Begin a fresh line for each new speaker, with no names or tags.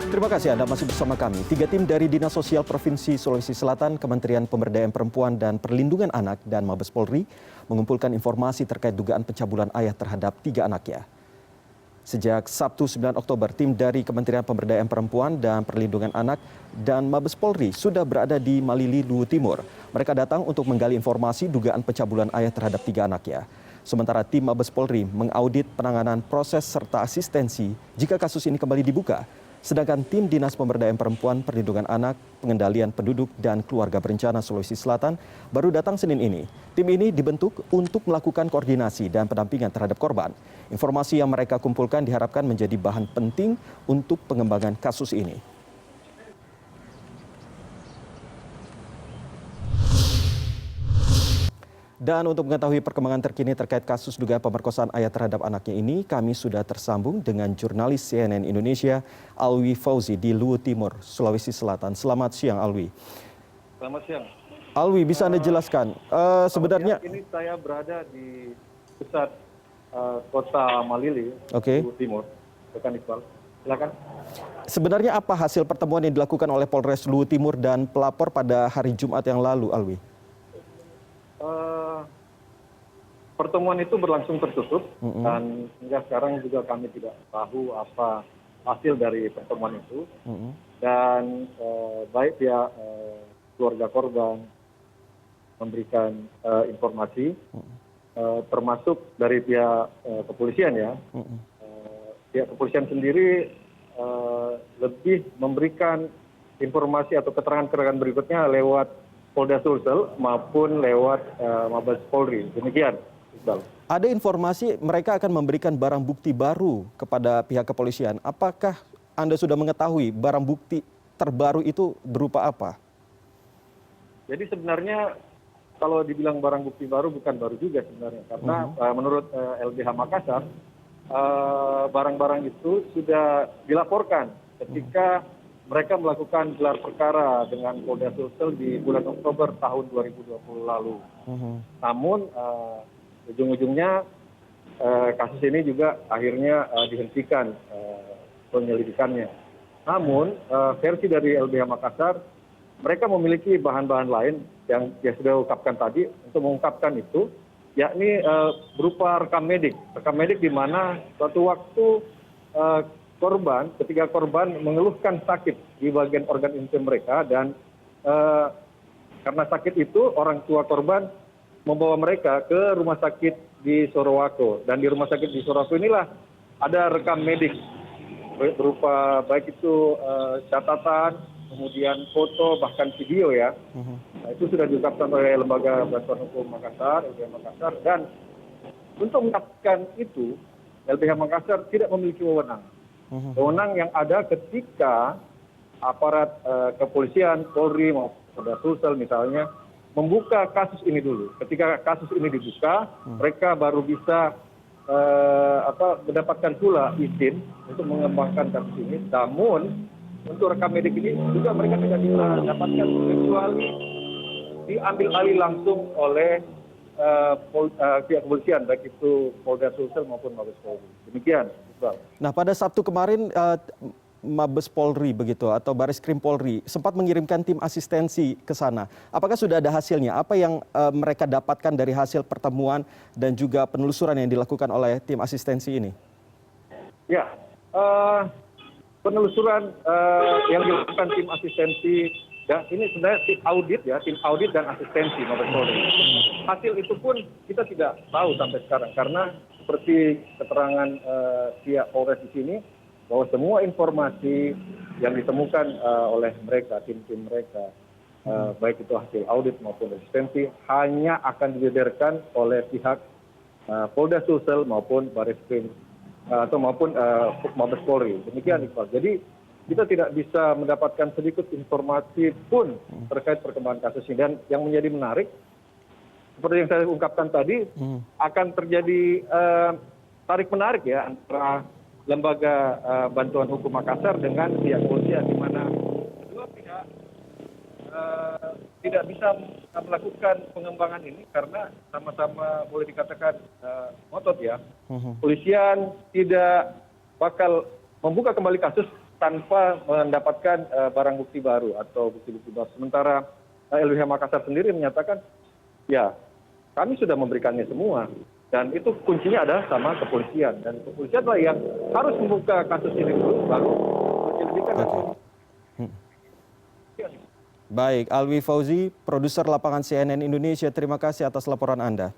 Terima kasih Anda masih bersama kami. 3 tim dari Dinas Sosial Provinsi Sulawesi Selatan, Kementerian Pemberdayaan Perempuan dan Perlindungan Anak, dan Mabes Polri mengumpulkan informasi terkait dugaan pencabulan ayah terhadap 3 anaknya. Sejak Sabtu 9 Oktober, tim dari Kementerian Pemberdayaan Perempuan dan Perlindungan Anak dan Mabes Polri sudah berada di Malili, Luwu Timur. Mereka datang untuk menggali informasi dugaan pencabulan ayah terhadap 3 anaknya. Sementara tim Mabes Polri mengaudit penanganan proses serta asistensi jika kasus ini kembali dibuka. Sedangkan tim Dinas Pemberdayaan Perempuan, Perlindungan Anak, Pengendalian Penduduk dan Keluarga Berencana Sulawesi Selatan baru datang Senin ini. Tim ini dibentuk untuk melakukan koordinasi dan pendampingan terhadap korban. Informasi yang mereka kumpulkan diharapkan menjadi bahan penting untuk pengembangan kasus ini. Dan untuk mengetahui perkembangan terkini terkait kasus dugaan pemerkosaan ayah terhadap anaknya ini, kami sudah tersambung dengan jurnalis CNN Indonesia, Alwi Fauzi di Luwu Timur, Sulawesi Selatan. Selamat siang, Alwi.
Selamat siang.
Alwi, bisa Anda jelaskan? Sebenarnya
ini saya berada di pusat kota Malili, Luwu Timur. Rekan Iqbal, silakan.
Sebenarnya apa hasil pertemuan yang dilakukan oleh Polres Luwu Timur dan pelapor pada hari Jumat yang lalu, Alwi?
Pertemuan itu berlangsung tertutup dan hingga sekarang juga kami tidak tahu apa hasil dari pertemuan itu. Dan baik pihak keluarga korban memberikan informasi, termasuk dari pihak kepolisian ya. Pihak kepolisian sendiri lebih memberikan informasi atau keterangan-keterangan berikutnya lewat Polda Sulsel maupun lewat Mabes Polri. Demikian.
Ada informasi mereka akan memberikan barang bukti baru kepada pihak kepolisian. Apakah Anda sudah mengetahui barang bukti terbaru itu berupa apa?
Jadi sebenarnya kalau dibilang barang bukti baru bukan baru juga sebenarnya. Karena menurut LBH Makassar, barang-barang itu sudah dilaporkan ketika mereka melakukan gelar perkara dengan Polda Sulsel di bulan Oktober tahun 2020 lalu. Namun ujung-ujungnya kasus ini juga akhirnya dihentikan penyelidikannya. Namun versi dari LBH Makassar, mereka memiliki bahan-bahan lain yang sudah diungkapkan tadi untuk mengungkapkan itu, yakni berupa rekam medik di mana suatu waktu ketika korban mengeluhkan sakit di bagian organ intim mereka dan karena sakit itu orang tua korban membawa mereka ke rumah sakit di Sorowako, dan di rumah sakit di Sorowako inilah ada rekam medik berupa baik itu catatan, kemudian foto, bahkan video ya. Nah, itu sudah diungkapkan oleh Lembaga Bantuan Hukum Makassar, LBH Makassar, dan untuk mendapatkan itu LBH Makassar tidak memiliki wewenang. Wewenang yang ada ketika aparat kepolisian, Polri maupun Polda Sulsel misalnya membuka kasus ini dulu. Ketika kasus ini dibuka, mereka baru bisa mendapatkan pula izin untuk mengembangkan kasus ini. Namun untuk rekam medik ini juga mereka tidak bisa dapatkan kecuali diambil alih langsung oleh pihak kepolisian, baik itu Polda Sulsel maupun Mabes Polri. Demikian.
Nah, pada Sabtu kemarin Mabes Polri begitu atau Bareskrim Polri sempat mengirimkan tim asistensi ke sana. Apakah sudah ada hasilnya? Apa yang mereka dapatkan dari hasil pertemuan dan juga penelusuran yang dilakukan oleh tim asistensi ini?
Ya, penelusuran yang dilakukan tim asistensi, ya ini sebenarnya tim audit dan asistensi Mabes Polri. Hasil itu pun kita tidak tahu sampai sekarang karena seperti keterangan pihak Polres di sini, bahwa semua informasi yang ditemukan oleh mereka, tim-tim mereka, baik itu hasil audit maupun asistensi, hanya akan dibeberkan oleh pihak Polda Sulsel maupun Bareskrim maupun Mabes Polri. Demikian, Iqbal. Jadi kita tidak bisa mendapatkan sedikit informasi pun terkait perkembangan kasus ini. Dan yang menjadi menarik, seperti yang saya ungkapkan tadi, akan terjadi tarik-menarik ya antara Lembaga Bantuan Hukum Makassar dengan pihak kepolisian, di mana kedua pihak tidak bisa melakukan pengembangan ini karena sama-sama boleh dikatakan ngotot ya. Kepolisian tidak bakal membuka kembali kasus tanpa mendapatkan barang bukti baru atau bukti-bukti baru. Sementara LBH Makassar sendiri menyatakan, ya kami sudah memberikannya semua. Dan itu kuncinya adalah sama kepolisian. Dan kepolisian lah yang harus membuka kasus ini dulu, baru penyelidikan.
Baik, Alwi Fauzi, produser lapangan CNN Indonesia, terima kasih atas laporan Anda.